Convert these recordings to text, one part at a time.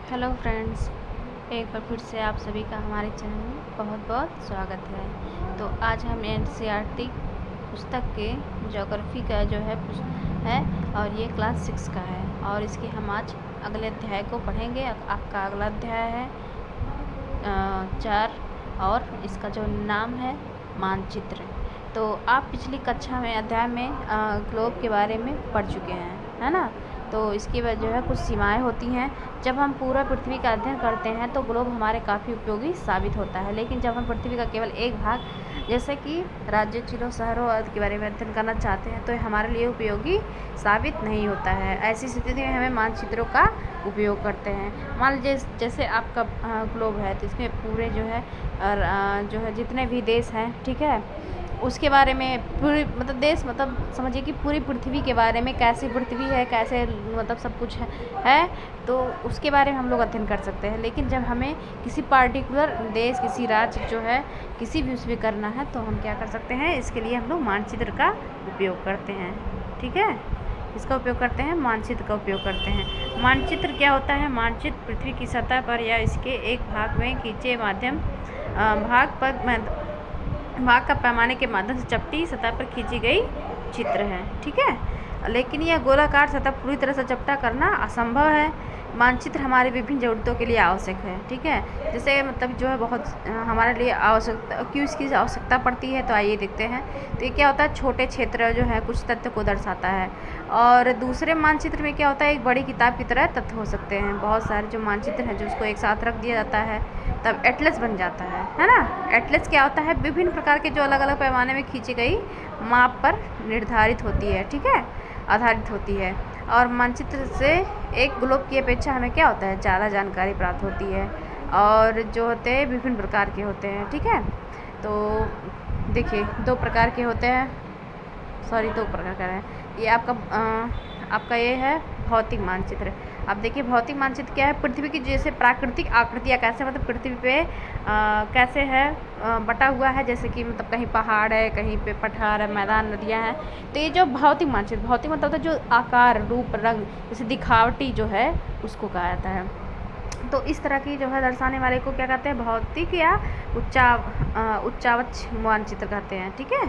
Hello friends, एक बार फिर से आप सभी का हमारे चैनल में बहुत बहुत स्वागत है। तो आज हम एनसीईआरटी पुस्तक के ज्योग्राफी का जो है और ये क्लास 6 का है और इसके हम आज अगले अध्याय को पढ़ेंगे। आपका अगला अध्याय है 4 और इसका जो नाम है मानचित्र। तो आप पिछली कक्षा में अध्याय में ग्लोब के बारे में पढ़ चुके हैं, है ना। तो इसकी वजह जो है कुछ सीमाएं होती हैं। जब हम पूरा पृथ्वी का अध्ययन करते हैं तो ग्लोब हमारे काफ़ी उपयोगी साबित होता है, लेकिन जब हम पृथ्वी का केवल एक भाग जैसे कि राज्य, जिलों, शहरों आदि के बारे में अध्ययन करना चाहते हैं तो ये हमारे लिए उपयोगी साबित नहीं होता है। ऐसी स्थिति में हमें मानचित्रों का उपयोग करते हैं। मान लीजिए जैसे आपका ग्लोब है तो इसमें पूरे जो है जितने भी देश हैं, ठीक है, उसके बारे में पूरी मतलब देश मतलब समझिए कि पूरी पृथ्वी के बारे में, कैसी पृथ्वी है, कैसे मतलब सब कुछ है तो उसके बारे में हम लोग अध्ययन कर सकते हैं। लेकिन जब हमें किसी पार्टिकुलर देश, किसी राज्य जो है किसी भी उसमें करना है तो हम क्या कर सकते हैं, इसके लिए हम लोग मानचित्र का उपयोग करते हैं। ठीक है, इसका उपयोग करते हैं, मानचित्र का उपयोग करते हैं। मानचित्र क्या होता है? मानचित्र पृथ्वी की सतह पर या इसके एक भाग में खींचे भाग का पैमाने के माध्यम से चपटी सतह पर खींची गई चित्र है। ठीक है, लेकिन यह गोलाकार सतह पूरी तरह से चपटा करना असंभव है। मानचित्र हमारे विभिन्न ज़रूरतों के लिए आवश्यक है। ठीक है, जैसे मतलब जो है बहुत हमारे लिए आवश्यकता, क्यों इसकी आवश्यकता पड़ती है तो आइए देखते हैं। तो ये क्या होता है, छोटे क्षेत्र जो है कुछ तथ्य को दर्शाता है। और दूसरे मानचित्र में क्या होता है, एक बड़ी किताब की तरह तथ्य हो सकते हैं। बहुत सारे जो मानचित्र हैं जो उसको एक साथ रख दिया जाता है तब एटलस बन जाता है ना। एटलस क्या होता है, विभिन्न प्रकार के जो अलग अलग पैमाने में खींची गई माप पर निर्धारित होती है, ठीक है, आधारित होती है। और मानचित्र से एक ग्लोब की अपेक्षा हमें क्या होता है, ज़्यादा जानकारी प्राप्त होती है और जो होते हैं विभिन्न प्रकार के होते हैं। ठीक है, तो देखिए दो प्रकार के होते हैं, दो प्रकार का है। ये आपका ये है भौतिक मानचित्र। अब देखिए भौतिक मानचित्र क्या है, पृथ्वी की जैसे प्राकृतिक आकृतियाँ कैसे मतलब पृथ्वी पे कैसे है बटा हुआ है, जैसे कि मतलब कहीं पहाड़ है, कहीं पे पठार है, मैदान, नदियाँ हैं। तो ये जो भौतिक मानचित्र, भौतिक मतलब होता है जो आकार, रूप, रंग, जैसे दिखावटी जो है उसको कहा जाता है। तो इस तरह की जो है दर्शाने वाले को क्या कहते हैं, भौतिक या उच्चावच मानचित्र कहते हैं। ठीक है,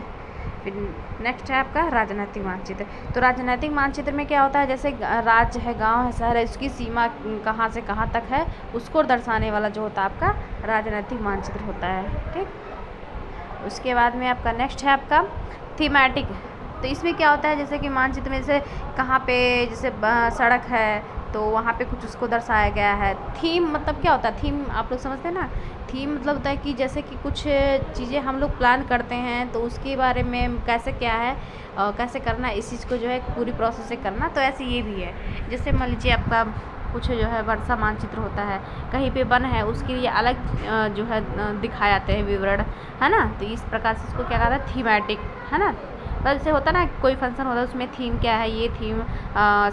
फिर नेक्स्ट है आपका राजनैतिक मानचित्र। तो राजनैतिक मानचित्र में क्या होता है, जैसे राज्य है, गांव है, शहर है, उसकी सीमा कहाँ से कहाँ तक है उसको दर्शाने वाला जो होता है आपका राजनैतिक मानचित्र होता है। ठीक, उसके बाद में आपका नेक्स्ट है आपका थीमेटिक। तो इसमें क्या होता है, जैसे कि मानचित्र में जैसे कहाँ पे जैसे सड़क है तो वहाँ पे कुछ उसको दर्शाया गया है। थीम मतलब क्या होता है, थीम आप लोग समझते हैं ना। थीम मतलब होता है कि जैसे कि कुछ चीज़ें हम लोग प्लान करते हैं तो उसके बारे में कैसे क्या है कैसे करना है, इस चीज़ को जो है पूरी प्रोसेस से करना। तो ऐसे ये भी है, जैसे मान लीजिए आपका कुछ जो है वर्षा मानचित्र होता है, कहीं पे वन है उसके लिए अलग जो है दिखाए जाते हैं विवरण, है ना। तो इस प्रकार से इसको क्या कहता है, थीमेटिक, है ना। तो जैसे होता ना कोई फंक्शन होता है उसमें थीम क्या है, ये थीम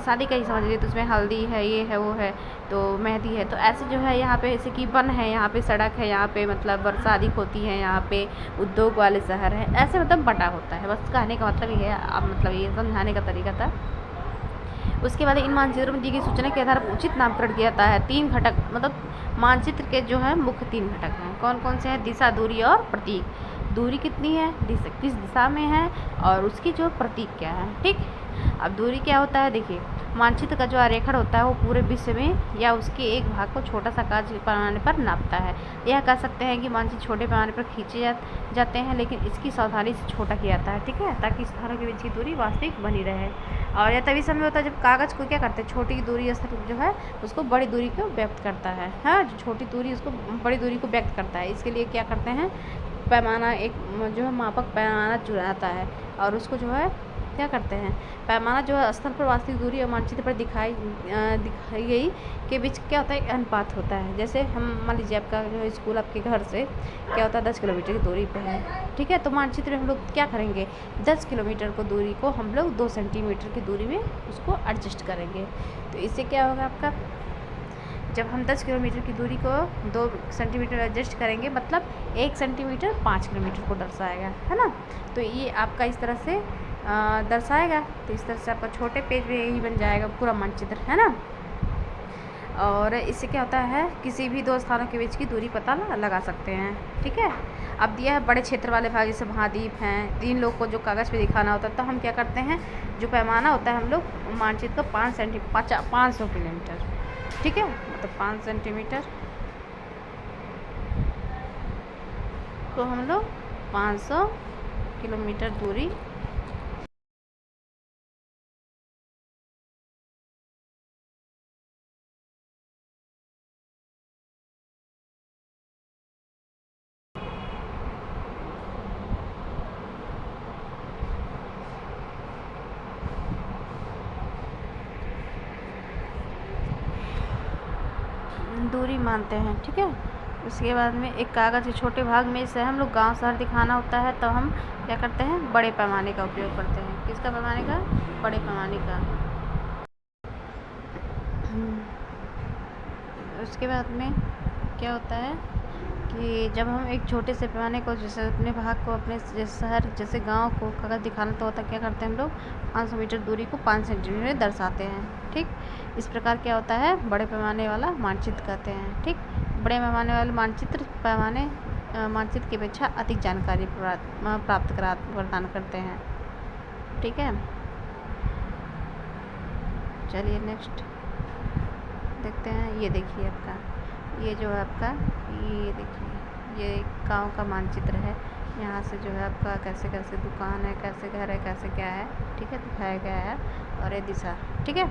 शादी का ही समझ लीजिए, तो उसमें हल्दी है, ये है, वो है, तो मेहंदी है। तो ऐसे जो है यहाँ पे जैसे कि वन है, यहाँ पे सड़क है, यहाँ पे मतलब वर्षा अधिक होती है, यहाँ पे उद्योग वाले शहर है, ऐसे मतलब बटा होता है। बस कहने का मतलब ये है, अब मतलब ये समझाने का तरीका था। उसके बाद इन मानचित्रों में दी गई सूचना के आधार पर उचित नामकरण किया जाता है। 3 घटक मतलब मानचित्र के जो है मुख्य 3 घटक हैं। कौन कौन से हैं, दिशा, दूरी और प्रतीक। दूरी कितनी है, किस दिशा में है और उसकी जो प्रतीक क्या है। ठीक, अब दूरी क्या होता है, देखिए मानचित्र का जो आरेखण होता है वो पूरे विश्व में या उसके एक भाग को छोटा सा कार्य पैमाने पर नापता है। यह कह सकते हैं कि मानचित्र छोटे पैमाने पर खींचे जाते हैं, लेकिन इसकी सावधानी से छोटा किया जाता है। ठीक है, ताकि स्थानों के बीच की दूरी वास्तविक बनी रहे। और यह तभी समय होता है जब कागज़ को क्या करते हैं, छोटी दूरी स्तर जो है उसको बड़ी दूरी को व्यक्त करता है। हाँ, जो छोटी दूरी उसको बड़ी दूरी को व्यक्त करता है। इसके लिए क्या करते हैं, पैमाना एक जो है मापक पैमाना चुराता है और उसको जो है क्या करते हैं, पैमाना जो है स्थल पर वास्तविक दूरी और मानचित्र पर दिखाई गई के बीच क्या होता है, अनुपात होता है। जैसे हम मान लीजिए आपका जो है स्कूल आपके घर से क्या होता है 10 किलोमीटर की दूरी पे है। ठीक है, तो मानचित्र में हम लोग क्या करेंगे, 10 किलोमीटर को दूरी को हम लोग 2 सेंटीमीटर की दूरी में उसको एडजस्ट करेंगे। तो इससे क्या होगा आपका, जब हम 10 किलोमीटर की दूरी को 2 सेंटीमीटर एडजस्ट करेंगे मतलब 1 सेंटीमीटर 5 किलोमीटर को दर्शाएगा, है ना। तो ये आपका इस तरह से दर्शाएगा। तो इस तरह से आपका छोटे पेज में यही बन जाएगा पूरा मानचित्र, है ना। और इससे क्या होता है, किसी भी दो स्थानों के बीच की दूरी पता लगा सकते हैं। ठीक है। अब दिया है बड़े क्षेत्र वाले भाग, जैसे महाद्वीप हैं, 3 लोग को जो कागज़ पे दिखाना होता है, तो हम क्या करते हैं, जो पैमाना होता है हम लोग मानचित्र का 500 किलोमीटर, ठीक है, मतलब 5 सेंटीमीटर को हम लोग 500 किलोमीटर दूरी दूरी मानते हैं। ठीक है। उसके बाद में एक कागज़ के छोटे भाग में इसे हम लोग गांव शहर दिखाना होता है, तो हम क्या करते हैं, बड़े पैमाने का उपयोग करते हैं। किसका पैमाने का? बड़े पैमाने का। उसके बाद में क्या होता है कि जब हम एक छोटे से पैमाने को, जैसे अपने भाग को, अपने जैसे शहर जैसे गांव को कागज़ दिखाना तो होता, क्या करते हैं हम लोग 500 मीटर दूरी को 5 सेंटीमीटर में दर्शाते हैं। ठीक। इस प्रकार क्या होता है, बड़े पैमाने वाला मानचित्र कहते हैं। ठीक। बड़े पैमाने वाले मानचित्र की अपेक्षा अधिक जानकारी प्रदान करते हैं। ठीक है। चलिए नेक्स्ट देखते हैं। ये देखिए आपका, ये जो है आपका, ये देखिए, ये गांव का मानचित्र है। यहाँ से जो है आपका कैसे कैसे दुकान है, कैसे घर है, कैसे क्या है, ठीक है, दिखाया गया है। और ये दिशा, ठीक है,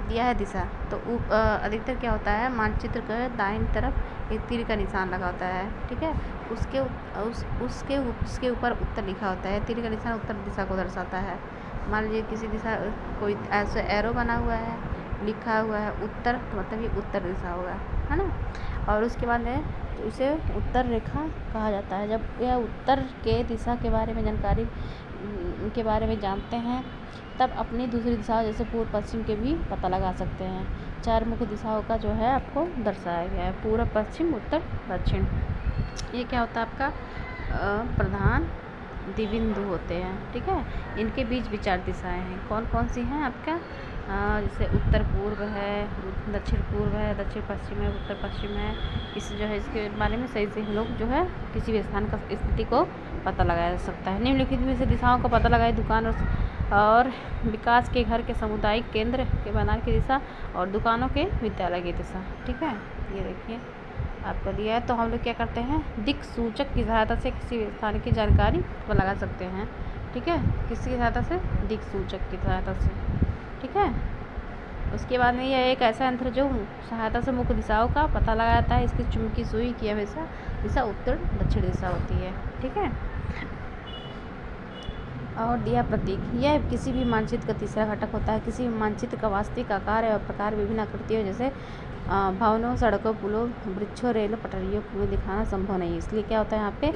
दिया है दिशा। तो अधिकतर क्या होता है, मानचित्र के दाईं तरफ एक तीर का निशान लगा होता है। ठीक है। उसके ऊपर उत्तर लिखा होता है। तीर का निशान उत्तर दिशा को दर्शाता है। मान लीजिए किसी दिशा, कोई ऐसे एरो बना हुआ है, लिखा हुआ है उत्तर, तो मतलब ये उत्तर दिशा होगा, है ना। और उसके बाद है उसे उत्तर रेखा कहा जाता है। जब यह उत्तर के दिशा के बारे में जानकारी के बारे में जानते हैं, तब अपनी दूसरी दिशाओं जैसे पूर्व पश्चिम के भी पता लगा सकते हैं। 4 मुख्य दिशाओं का जो है आपको दर्शाया गया है, पूर्व पश्चिम उत्तर दक्षिण। ये क्या होता है आपका, प्रधान द्विबिंदु होते हैं। ठीक है। इनके बीच विचार दिशाएं हैं। कौन कौन सी हैं आपका, जैसे उत्तर पूर्व है, दक्षिण पूर्व है, दक्षिण पश्चिम है, उत्तर पश्चिम है। इस जो है इसके बारे में सही से हम लोग जो है किसी भी स्थान का स्थिति को पता लगाया जा सकता है। निम्नलिखित में से दिशाओं का पता लगाए, दुकान और विकास के, घर के सामुदायिक केंद्र के बनाने की दिशा, और दुकानों के विद्यालय की दिशा। ठीक है। ये देखिए आपको दिया है। तो हम लोग क्या करते हैं, दिक् सूचक की सहायता से किसी स्थान की जानकारी को लगा सकते हैं। ठीक है। किसकी सहायता से? दिक् सूचक की सहायता से। ठीक है। उसके बाद में यह एक ऐसा यंत्र जो सहायता से मुख्य दिशाओं का पता लगाता है। इसकी चुंबकीय सुई की हमेशा दिशा उत्तर दक्षिण दिशा होती है। ठीक है। और दिया प्रतीक, यह किसी भी मानचित्र का तीसरा घटक होता है। किसी भी मानचित्र का वास्तविक आकार और प्रकार विभिन्न आकृतियों जैसे भवनों, सड़कों, पुलों, वृक्षों, रेल पटरियों को दिखाना संभव नहीं है। इसलिए क्या होता है यहाँ पे,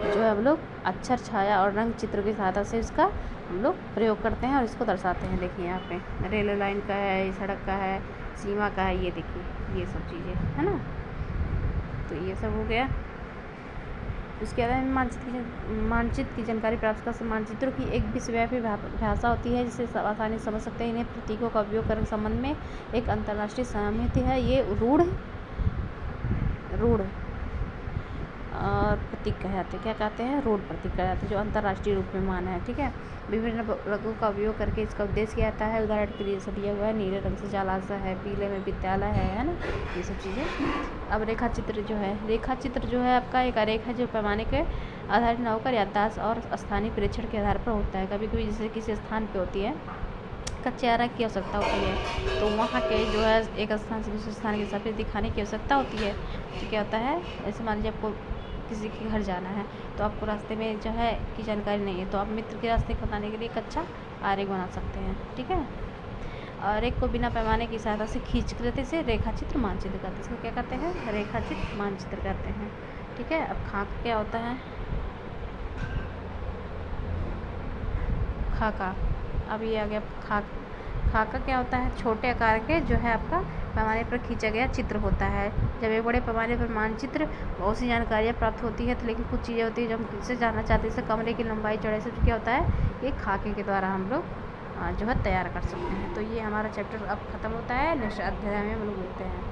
जो है हम लोग अक्षर, छाया और रंग चित्र की सहायता से इसका हम लोग प्रयोग करते हैं और इसको दर्शाते हैं। देखिए यहाँ पे रेलवे लाइन का है, सड़क का है, सीमा का है, ये देखिए ये सब चीज़ें, है ना। तो ये सब हो गया। उसके अलावा मानचित्र की जानकारी प्राप्त कर, मानचित्रों की एक विश्वव्यापी भाषा होती है जिसे आसानी से समझ सकते हैं। इन्हें प्रतीकों का उपयोग करने के संबंध में एक अंतर्राष्ट्रीय सहमति है। ये रूढ़ और प्रतीक कहते हैं। क्या कहते हैं? रूढ़ प्रतीक कहते हैं, जो अंतर्राष्ट्रीय रूप में मान्य है। ठीक है। विभिन्न रंगों का उपयोग करके इसका उद्देश्य किया जाता है। उदाहरण के लिए जैसे दिया हुआ है, नीले रंग से जलाशय है, पीले में विद्यालय है ना, ये सब चीज़ें। अब रेखा चित्र जो है, रेखा चित्र जो है आपका एक आरेख है जो पैमाने के आधारित न होकर याददाश्त और स्थानीय प्रेक्षण के आधार पर होता है। कभी कभी जैसे किसी स्थान पे होती है, कच्चे आरेख की आवश्यकता होती है, तो वहाँ के जो है एक स्थान से दूसरे स्थान के हिसाब से दिखाने की आवश्यकता होती है। तो क्या होता है, ऐसे मान लीजिए आपको किसी के घर जाना है, तो आपको रास्ते में जो है की जानकारी नहीं है, तो आप मित्र के रास्ते को बताने के लिए कच्चा आरेख बना सकते हैं। ठीक है। आरेख को बिना पैमाने की सहायता से खींच लेते से रेखाचित्र मानचित्र करते हैं। इसको क्या कहते हैं? रेखाचित्र मानचित्र करते हैं। ठीक है। अब खाका क्या होता है? खाका, अब ये आ गया खाका क्या होता है? छोटे आकार के जो है आपका पैमाने पर खींचा गया चित्र होता है। जब एक बड़े पैमाने पर मानचित्र बहुत सी जानकारियाँ प्राप्त होती है, तो लेकिन कुछ चीज़ें होती है जो हम किससे जानना चाहते हैं, जैसे कमरे की लंबाई, चौड़ाई, सब क्या होता है, ये खाके के द्वारा हम लोग जो है तैयार कर सकते हैं। तो ये हमारा चैप्टर अब ख़त्म होता है। नेक्स्ट अध्याय में हम लोग मिलते हैं।